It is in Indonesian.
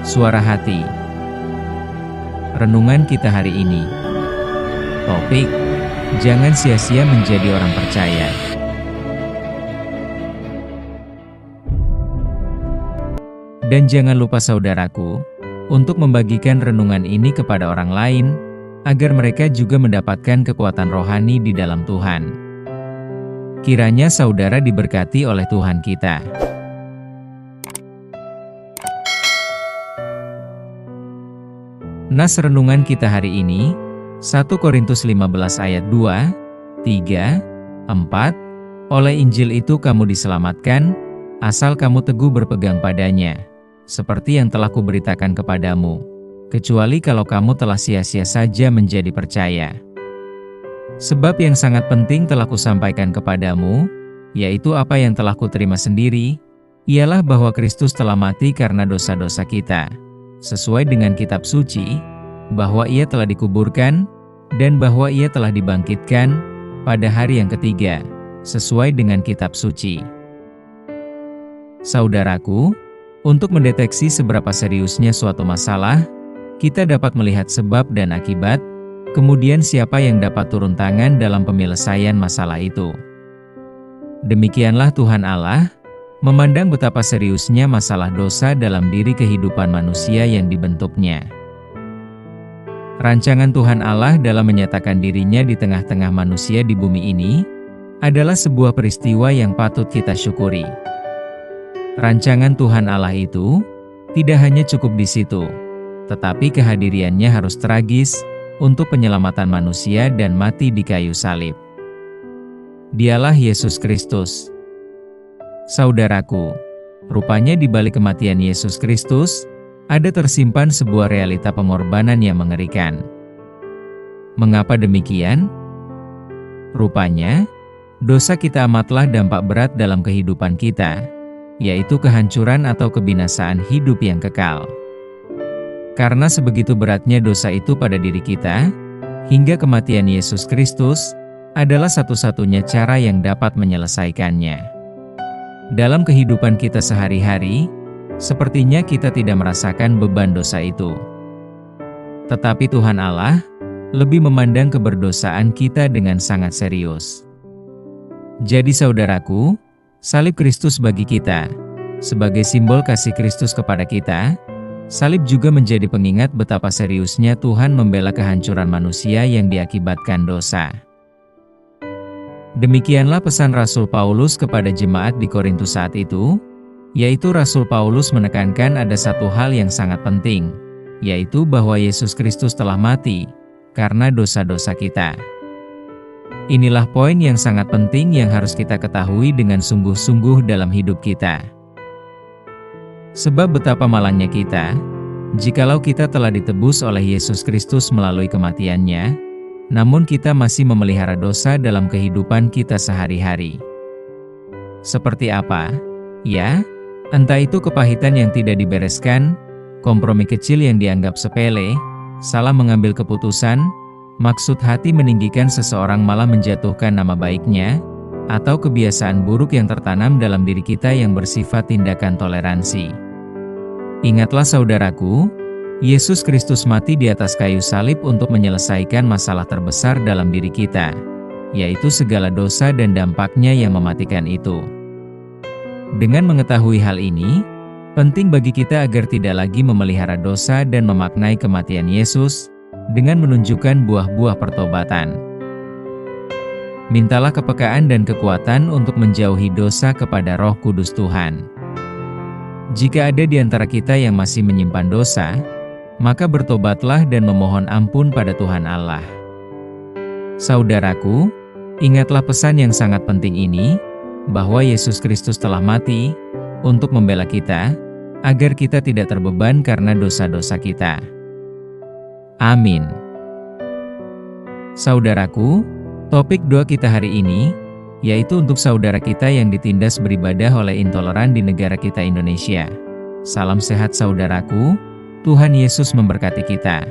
Suara Hati. Renungan kita hari ini. Topik: jangan sia-sia menjadi orang percaya. Dan jangan lupa saudaraku, untuk membagikan renungan ini kepada orang lain, agar mereka juga mendapatkan kekuatan rohani di dalam Tuhan. Kiranya saudara diberkati oleh Tuhan kita. Nas renungan kita hari ini, 1 Korintus 15 ayat 2, 3, 4. Oleh Injil itu kamu diselamatkan, asal kamu teguh berpegang padanya, seperti yang telah kuberitakan kepadamu, kecuali kalau kamu telah sia-sia saja menjadi percaya. Sebab yang sangat penting telah kusampaikan kepadamu, yaitu apa yang telah kuterima sendiri, ialah bahwa Kristus telah mati karena dosa-dosa kita, sesuai dengan kitab suci, bahwa ia telah dikuburkan, dan bahwa ia telah dibangkitkan pada hari yang ketiga, sesuai dengan kitab suci. Saudaraku, untuk mendeteksi seberapa seriusnya suatu masalah, kita dapat melihat sebab dan akibat, kemudian siapa yang dapat turun tangan dalam penyelesaian masalah itu. Demikianlah Tuhan Allah memandang betapa seriusnya masalah dosa dalam diri kehidupan manusia yang dibentuknya. Rancangan Tuhan Allah dalam menyatakan dirinya di tengah-tengah manusia di bumi ini adalah sebuah peristiwa yang patut kita syukuri. Rancangan Tuhan Allah itu tidak hanya cukup di situ, tetapi kehadirannya harus tragis untuk penyelamatan manusia dan mati di kayu salib. Dialah Yesus Kristus. Saudaraku, rupanya di balik kematian Yesus Kristus, ada tersimpan sebuah realita pengorbanan yang mengerikan. Mengapa demikian? Rupanya, dosa kita amatlah dampak berat dalam kehidupan kita, yaitu kehancuran atau kebinasaan hidup yang kekal. Karena sebegitu beratnya dosa itu pada diri kita, hingga kematian Yesus Kristus adalah satu-satunya cara yang dapat menyelesaikannya. Dalam kehidupan kita sehari-hari, sepertinya kita tidak merasakan beban dosa itu. Tetapi Tuhan Allah lebih memandang keberdosaan kita dengan sangat serius. Jadi saudaraku, salib Kristus bagi kita, sebagai simbol kasih Kristus kepada kita, salib juga menjadi pengingat betapa seriusnya Tuhan membela kehancuran manusia yang diakibatkan dosa. Demikianlah pesan Rasul Paulus kepada jemaat di Korintus saat itu, yaitu Rasul Paulus menekankan ada satu hal yang sangat penting, yaitu bahwa Yesus Kristus telah mati karena dosa-dosa kita. Inilah poin yang sangat penting yang harus kita ketahui dengan sungguh-sungguh dalam hidup kita. Sebab betapa malangnya kita, jikalau kita telah ditebus oleh Yesus Kristus melalui kematiannya, namun kita masih memelihara dosa dalam kehidupan kita sehari-hari. Seperti apa? Ya, entah itu kepahitan yang tidak dibereskan, kompromi kecil yang dianggap sepele, salah mengambil keputusan, maksud hati meninggikan seseorang malah menjatuhkan nama baiknya, atau kebiasaan buruk yang tertanam dalam diri kita yang bersifat tindakan toleransi. Ingatlah saudaraku, Yesus Kristus mati di atas kayu salib untuk menyelesaikan masalah terbesar dalam diri kita, yaitu segala dosa dan dampaknya yang mematikan itu. Dengan mengetahui hal ini, penting bagi kita agar tidak lagi memelihara dosa dan memaknai kematian Yesus dengan menunjukkan buah-buah pertobatan. Mintalah kepekaan dan kekuatan untuk menjauhi dosa kepada Roh Kudus Tuhan. Jika ada di antara kita yang masih menyimpan dosa, maka bertobatlah dan memohon ampun pada Tuhan Allah. Saudaraku, ingatlah pesan yang sangat penting ini, bahwa Yesus Kristus telah mati untuk membela kita, agar kita tidak terbeban karena dosa-dosa kita. Amin. Saudaraku, topik doa kita hari ini, yaitu untuk saudara kita yang ditindas beribadah oleh intoleran di negara kita Indonesia. Salam sehat saudaraku, Tuhan Yesus memberkati kita.